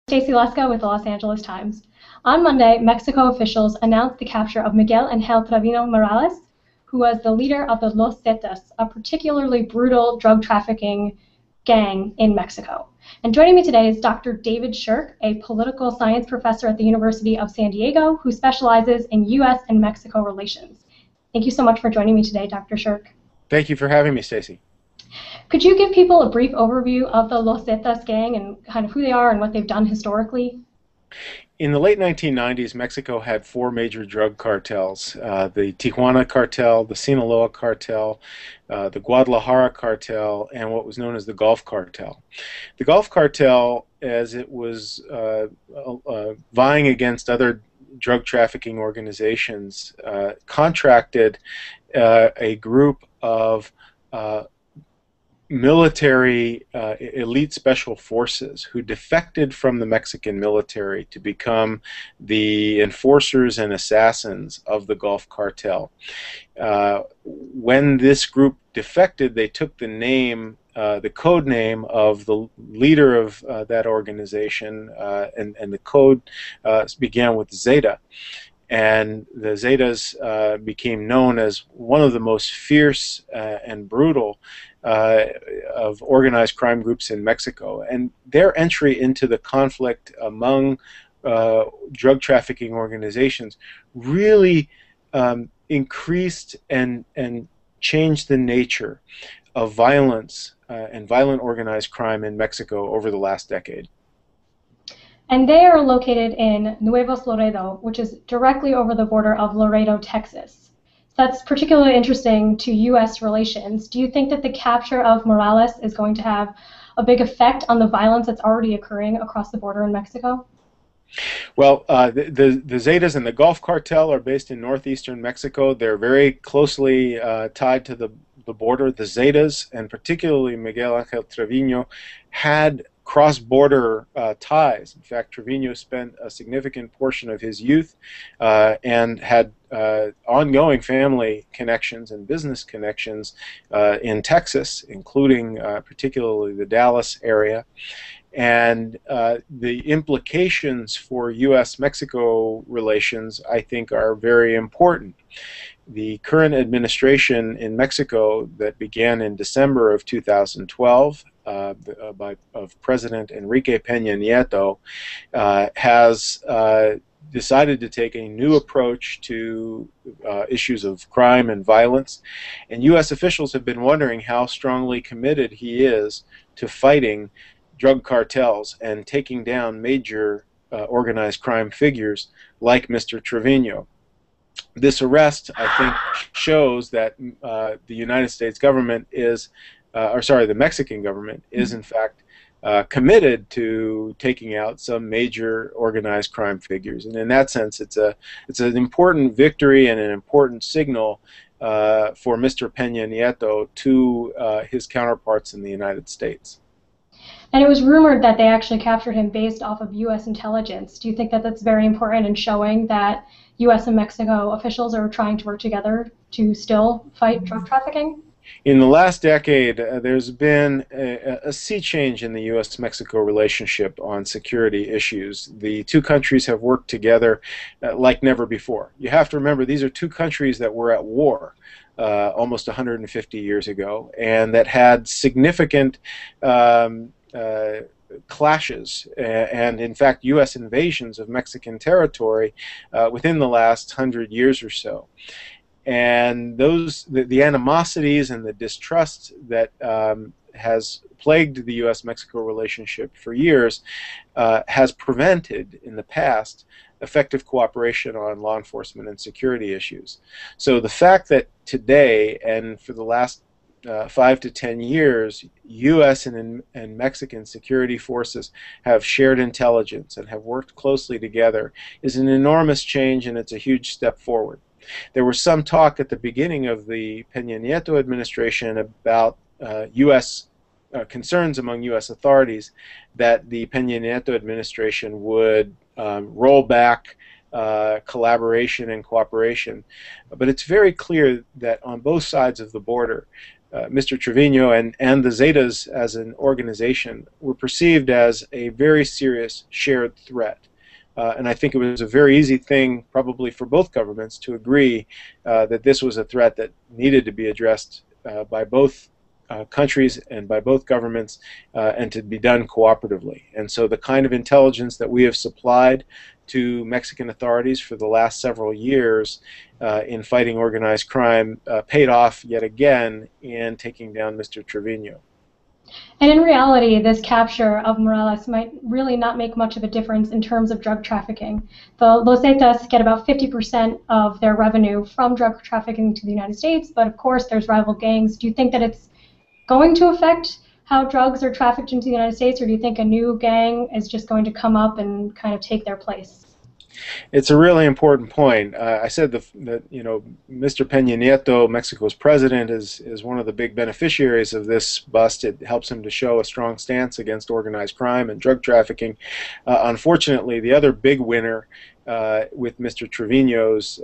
Stacey Leska with the Los Angeles Times. On Monday, Mexico officials announced the capture of Miguel Angel Treviño Morales, who was the leader of the Los Zetas, a particularly brutal drug trafficking gang in Mexico. And joining me today is Dr. David Shirk, a political science professor at the University of San Diego, who specializes in U.S. and Mexico relations. Thank you so much for joining me today, Dr. Shirk. Thank you for having me, Stacey. Could you give people a brief overview of the Los Zetas gang and kind of who they are and what they've done historically? In the late 1990s, Mexico had four major drug cartels: the Tijuana cartel, the Sinaloa cartel, the Guadalajara cartel, and what was known as the Gulf cartel. The Gulf cartel, as it was vying against other drug trafficking organizations, contracted a group of military elite special forces who defected from the Mexican military to become the enforcers and assassins of the Gulf cartel. When this group defected, they took the name, the code name of the leader of that organization, and the code began with Zeta. And the Zetas became known as one of the most fierce and brutal of organized crime groups in Mexico. And their entry into the conflict among drug trafficking organizations really increased and changed the nature of violence and violent organized crime in Mexico over the last decade. And they are located in Nuevos Laredo, which is directly over the border of Laredo, Texas. That's particularly interesting to U.S. relations. Do you think that the capture of Morales is going to have a big effect on the violence that's already occurring across the border in Mexico? Well, the Zetas and the Gulf cartel are based in northeastern Mexico. They're very closely tied to the border. The Zetas, and particularly Miguel Angel Treviño, had cross-border ties. In fact, Treviño spent a significant portion of his youth and had ongoing family connections and business connections in Texas, including particularly the Dallas area. And the implications for U.S.-Mexico relations, I think, are very important. The current administration in Mexico that began in December of 2012 of President Enrique Peña Nieto has decided to take a new approach to issues of crime and violence, and U.S. officials have been wondering how strongly committed he is to fighting drug cartels and taking down major organized crime figures like Mr. Treviño. This arrest, I think, shows that the United States government is, the Mexican government is in fact committed to taking out some major organized crime figures. And in that sense, it's an important victory and an important signal for Mr. Peña Nieto to his counterparts in the United States. And it was rumored that they actually captured him based off of U.S. intelligence. Do you think that that's very important in showing that U.S. and Mexico officials are trying to work together to still fight drug trafficking? In the last decade, there's been a sea change in the U.S.-Mexico relationship on security issues. The two countries have worked together like never before. You have to remember, these are two countries that were at war almost 150 years ago, and that had significant clashes and, in fact, U.S. invasions of Mexican territory within the last 100 years or so. And the animosities and the distrust that has plagued the U.S.-Mexico relationship for years has prevented, in the past, effective cooperation on law enforcement and security issues. So the fact that today, and for the last 5 to 10 years, U.S. and Mexican security forces have shared intelligence and have worked closely together is an enormous change, and it's a huge step forward. There was some talk at the beginning of the Peña Nieto administration about U.S. Concerns among U.S. authorities that the Peña Nieto administration would roll back collaboration and cooperation. But it's very clear that on both sides of the border, Mr. Treviño and the Zetas as an organization were perceived as a very serious shared threat. And I think it was a very easy thing, probably for both governments, to agree that this was a threat that needed to be addressed by both countries and by both governments, and to be done cooperatively. And so the kind of intelligence that we have supplied to Mexican authorities for the last several years in fighting organized crime paid off yet again in taking down Mr. Treviño. And in reality, this capture of Morales might really not make much of a difference in terms of drug trafficking. The Los Zetas get about 50% of their revenue from drug trafficking to the United States, but of course there's rival gangs. Do you think that it's going to affect how drugs are trafficked into the United States, or do you think a new gang is just going to come up and kind of take their place? It's a really important point. I said that Mr. Peña Nieto, Mexico's president, is one of the big beneficiaries of this bust. It helps him to show a strong stance against organized crime and drug trafficking. Unfortunately, the other big winner with Mr. Treviño's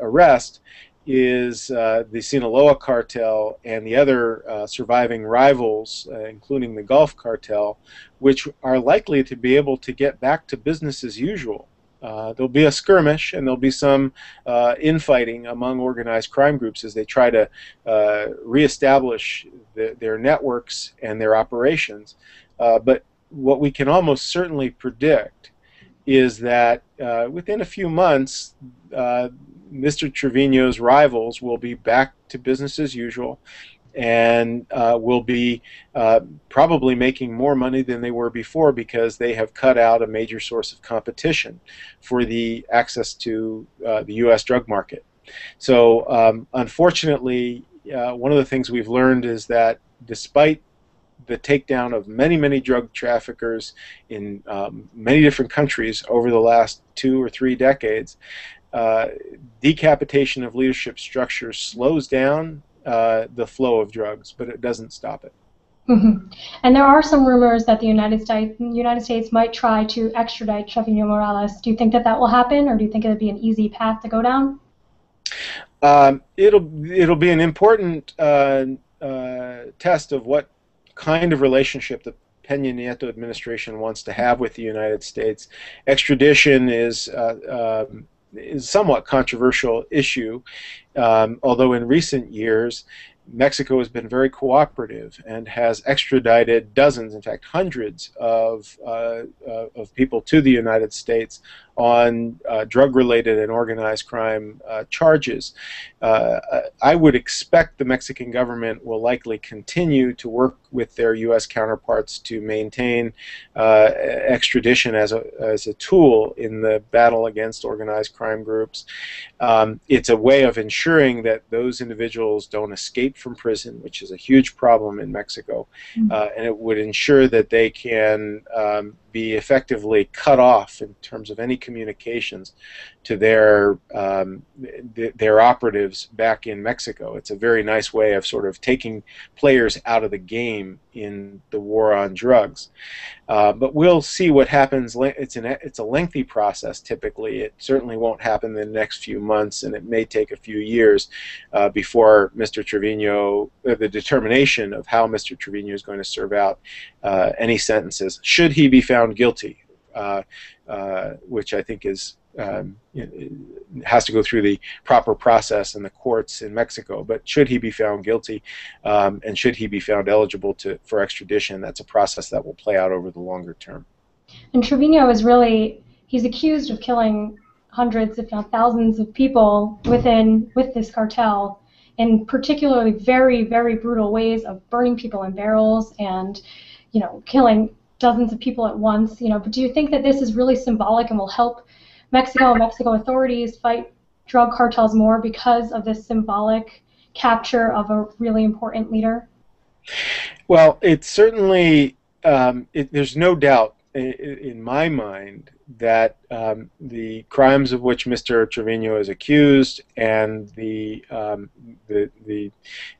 arrest is the Sinaloa cartel and the other surviving rivals, including the Gulf cartel, which are likely to be able to get back to business as usual. There'll be a skirmish and there'll be some infighting among organized crime groups as they try to reestablish their networks and their operations. But what we can almost certainly predict is that within a few months, Mr. Treviño's rivals will be back to business as usual, and will be probably making more money than they were before, because they have cut out a major source of competition for the access to the U.S. drug market. So unfortunately, one of the things we've learned is that despite the takedown of many, many drug traffickers in many different countries over the last 2 or 3 decades, decapitation of leadership structures slows down the flow of drugs, but it doesn't stop it. Mm-hmm. And there are some rumors that the United States might try to extradite Treviño Morales. Do you think that that will happen, or do you think it would be an easy path to go down? It'll be an important test of what kind of relationship the Peña Nieto administration wants to have with the United States. Extradition is a somewhat controversial issue, although in recent years Mexico has been very cooperative and has extradited dozens, in fact hundreds, of people to the United States on drug-related and organized crime charges. I would expect the Mexican government will likely continue to work with their U.S. counterparts to maintain extradition as a tool in the battle against organized crime groups. It's a way of ensuring that those individuals don't escape from prison, which is a huge problem in Mexico, and it would ensure that they can be effectively cut off in terms of any communications to their operatives back in Mexico. It's a very nice way of sort of taking players out of the game in the war on drugs. But we'll see what happens. It's a lengthy process typically. It certainly won't happen in the next few months, and it may take a few years before Mr. Treviño, the determination of how Mr. Treviño is going to serve out any sentences, should he be found guilty, which I think is has to go through the proper process in the courts in Mexico. But should he be found guilty, and should he be found eligible for extradition, that's a process that will play out over the longer term. And Treviño is he's accused of killing hundreds, if not thousands, of people with this cartel, in particularly very, very brutal ways of burning people in barrels and, killing dozens of people at once. But do you think that this is really symbolic and will help Mexico and Mexico authorities fight drug cartels more because of this symbolic capture of a really important leader? Well, it's certainly, there's no doubt in my mind that the crimes of which Mr. Treviño is accused and the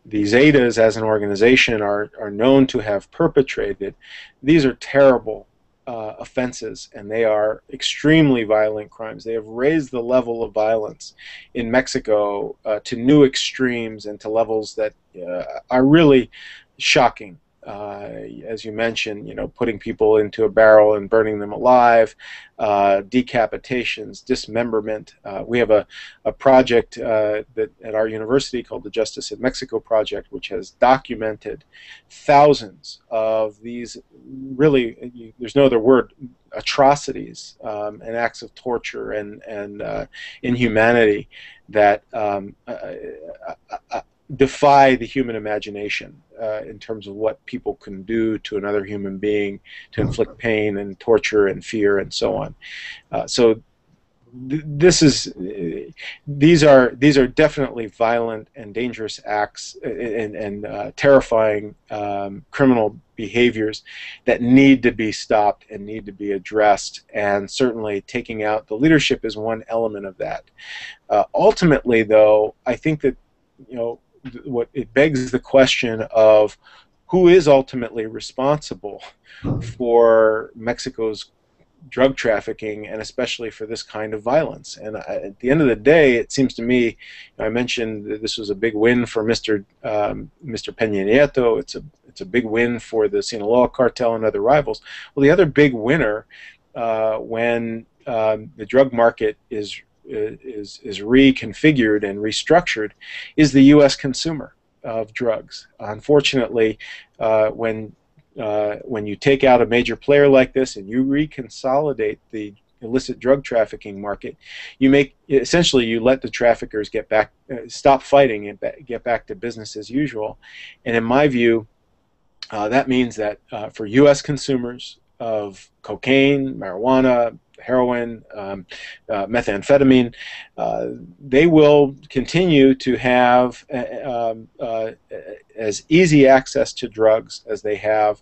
Zetas as an organization are known to have perpetrated, these are terrible offenses, and they are extremely violent crimes. They have raised the level of violence in Mexico to new extremes and to levels that are really shocking. As you mentioned, putting people into a barrel and burning them alive, decapitations, dismemberment. We have a project that at our university called the Justice in Mexico Project, which has documented thousands of these really, there's no other word, atrocities and acts of torture and inhumanity that defy the human imagination in terms of what people can do to another human being to inflict pain and torture and fear and so on. So these are definitely violent and dangerous acts and terrifying criminal behaviors that need to be stopped and need to be addressed, and certainly taking out the leadership is one element of that. Ultimately, though, I think that what it begs the question of who is ultimately responsible for Mexico's drug trafficking, and especially for this kind of violence. And at the end of the day, it seems to me, I mentioned that this was a big win for Mr. Peña Nieto. It's a big win for the Sinaloa cartel and other rivals. Well, the other big winner when the drug market is reconfigured and restructured is the U.S. consumer of drugs. Unfortunately, when you take out a major player like this and you reconsolidate the illicit drug trafficking market, you let the traffickers stop fighting and get back to business as usual. And in my view, that means that for U.S. consumers of cocaine, marijuana, heroin, methamphetamine, they will continue to have as easy access to drugs as they have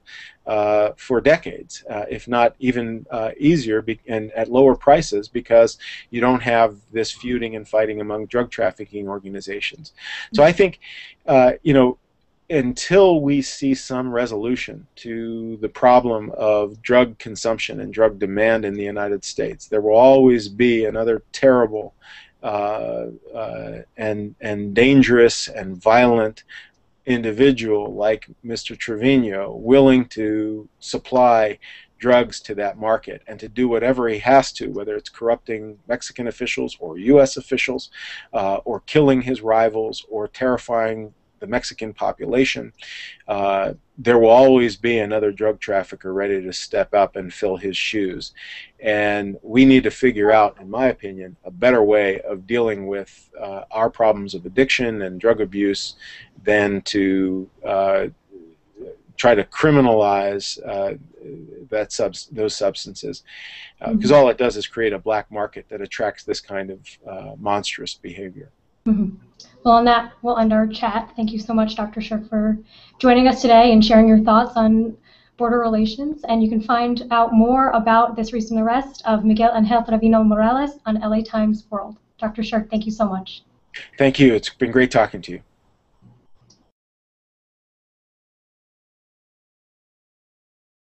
for decades, if not even easier, and at lower prices, because you don't have this feuding and fighting among drug trafficking organizations. So I think, until we see some resolution to the problem of drug consumption and drug demand in the United States, there will always be another terrible and dangerous and violent individual like Mr. Treviño willing to supply drugs to that market and to do whatever he has to, whether it's corrupting Mexican officials or U.S. officials or killing his rivals or terrifying the Mexican population. There will always be another drug trafficker ready to step up and fill his shoes. And we need to figure out, in my opinion, a better way of dealing with our problems of addiction and drug abuse than to try to criminalize those substances, because all it does is create a black market that attracts this kind of monstrous behavior. Mm-hmm. Well, on that, we'll end our chat. Thank you so much, Dr. Shirk, for joining us today and sharing your thoughts on border relations. And you can find out more about this recent arrest of Miguel Angel Treviño Morales on LA Times World. Dr. Shirk, thank you so much. Thank you. It's been great talking to you.